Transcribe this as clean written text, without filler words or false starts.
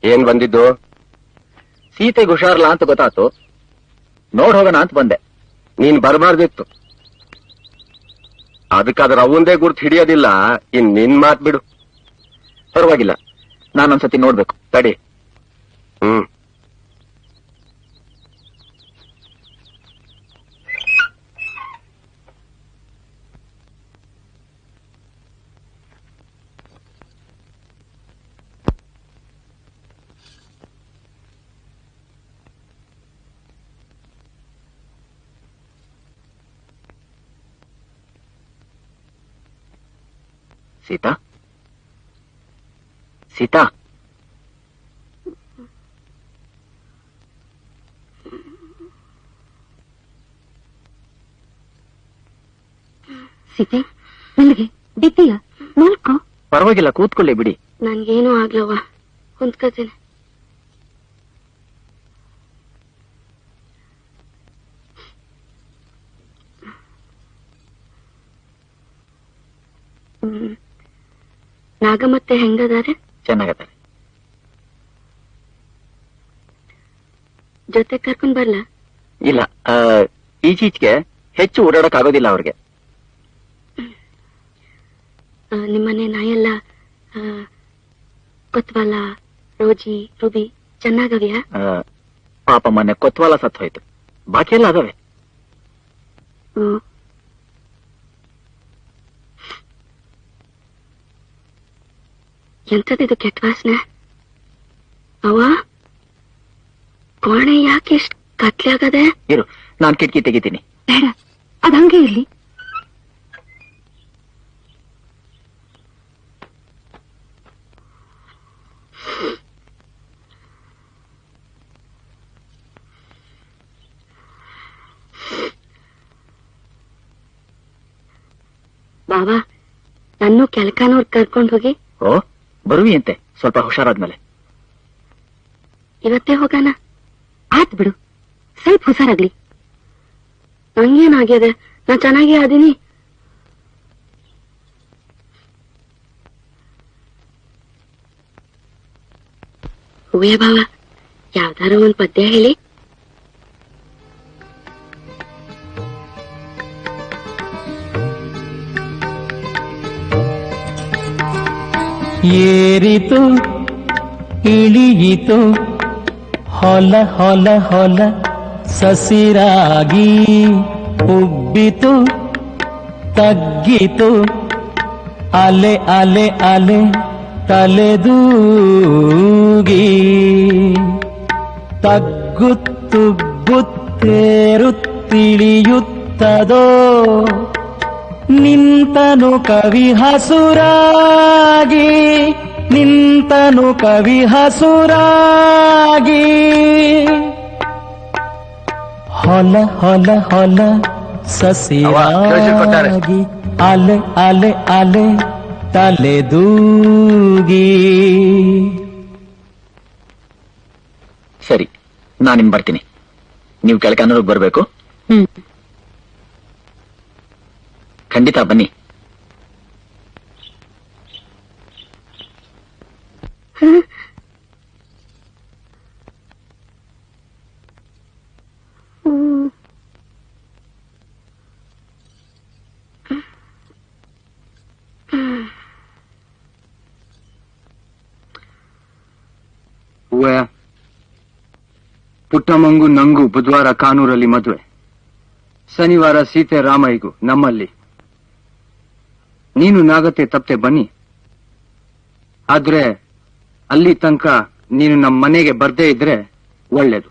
ಏನ್ ಬಂದಿದ್ದು? ಸೀತೆಗೆ ಹುಷಾರಲ್ಲ ಅಂತ ಗೊತ್ತಾತು, ನೋಡ್ ಹೋಗೋಣ ಅಂತ ಬಂದೆ. ನೀನ್ ಬರಬಾರ್ದಿತ್ತು. ಅದಕ್ಕಾದ್ರೆ ಅವಂದೇ ಗುರ್ತು ಹಿಡಿಯೋದಿಲ್ಲ. ಇನ್ ನಿನ್ ಮಾತ್ ಬಿಡು. ಪರವಾಗಿಲ್ಲ, ನಾನೊಂದ್ಸತಿ ನೋಡ್ಬೇಕು, ತಡಿ. ಸೀತಾ, ಸೀತಾ, ಸೀತೆ, ನನಗೆ ಬಿದ್ದೀಯ? ಮಲ್ಕೋ. ಪರವಾಗಿಲ್ಲ, ಕೂತ್ಕೊಳ್ಳಿ ಬಿಡಿ. ನನ್ಗೇನು ಆಗ್ಲವ್ವ, ಕುಂತ್ಕೋತೀನಿ. ನಾಗಮ್ಮತ್ತೆ ಹೆಂಗದಾರೆ? ಚೆನ್ನಾಗದಾರೆ. ಜೊತೆ ಕರ್ಕೊಂಡ್ ಬರ್ಲ? ಇಲ್ಲ, ಈಚೀಚೆಗೆ ಹೆಚ್ಚು ಓಡಾಡಕ್ ಆಗೋದಿಲ್ಲ ಅವ್ರಿಗೆ. ನಿಮ್ಮನೆ ನಾಯೆಲ್ಲ ಕೊತ್ವಾಲ, ರೋಜಿ, ರುಬಿ ಚೆನ್ನಾಗವ್ಯಾ? ಪಾಪ ಮೊನ್ನೆ ಕೊತ್ವಾಲ ಸತ್ತು ಹೋಯ್ತು, ಬಾಕಿ ಎಲ್ಲ ಅದಾವೆ. ಎಂತದಿದು ಕೆಟ್ಟ ವಾಸನೆ? ಅವ ಕೋಣೆ ಯಾಕೆ ಇಷ್ಟ ಕತ್ಲೆ ಆಗದೆ? ಇರು, ನಾನ್ ಕಿಟಕಿ ತೆಗಿತೀನಿ. ಬೇಡ, ಅದ್ ಹಂಗೆ ಇರ್ಲಿ. ಬಾವಾ, ನನ್ನೂ ಕೆಲ್ಕಾನವ್ರ್ ಕರ್ಕೊಂಡ್ ಹೋಗಿ. ಓ, ಬರುವಿ ಅಂತೆ, ಸ್ವಲ್ಪ ಹುಷಾರಾದ್ಮೇಲೆ. ಇವತ್ತೇ ಹೋಗೋಣ? ಆತ್ ಬಿಡು, ಸ್ವಲ್ಪ ಹುಷಾರಾಗ್ಲಿ. ನಂಗೇನಾಗ್ಯದೆ, ನಾ ಚೆನ್ನಾಗೇ ಆದೀನಿ. ಹೂವೇ ಬಾವ, ಯಾವ್ದಾರ ಒಂದ್ ಪದ್ಯ ಹೇಳಿ. ಏರಿತು ಇಳಿಯಿತು ಹೊಲ ಹೊಲ ಹೊಲ ಸಸಿರಾಗಿ, ಉಬ್ಬಿತು ತಗ್ಗಿತು ಅಲೆ ಅಲೆ ಅಲೆ ತಲೆದೂಗಿ, ತಗ್ಗುತ್ತುಬ್ಬುತ್ತೇರುತ್ತಿಳಿಯುತ್ತದೋ ನಿಂತನು ಕವಿ ಹಸುರಾಗಿ, ನಿಂತನು ಕವಿ ಹಸುರಾಗಿ. ಹೊಲ ಹೊಲ ಹೊಲ ಸಸಿರಾಗಿ, ಅಲೆ ಅಲೆ ಅಲೆ ತಲೆದೂಗಿ. ಸರಿ, ನಾನಿನ್ ಬರ್ತೀನಿ. ನೀವು ಕೆಳಕನ್ನೂರಿಗೆ ಬರ್ಬೇಕು. ಖಂಡಿತ ಬನ್ನಿ. ಪುಟ್ಟಮ್ಮಂಗೂ ನಂಗೂ ಬುಧವಾರ ಕಾನೂರಲ್ಲಿ ಮದುವೆ, ಶನಿವಾರ ಸೀತೆ ರಾಮಯ್ಯಗೂ ನಮ್ಮಲ್ಲಿ. ನೀನು ನಾಗತ್ತೆ ತಪ್ಪದೆ ಬನ್ನಿ. ಆದ್ರೆ ಅಲ್ಲಿ ತನಕ ನೀನು ನಮ್ಮ ಮನೆಗೆ ಬರ್ದೇ ಇದ್ರೆ ಒಳ್ಳೇದು.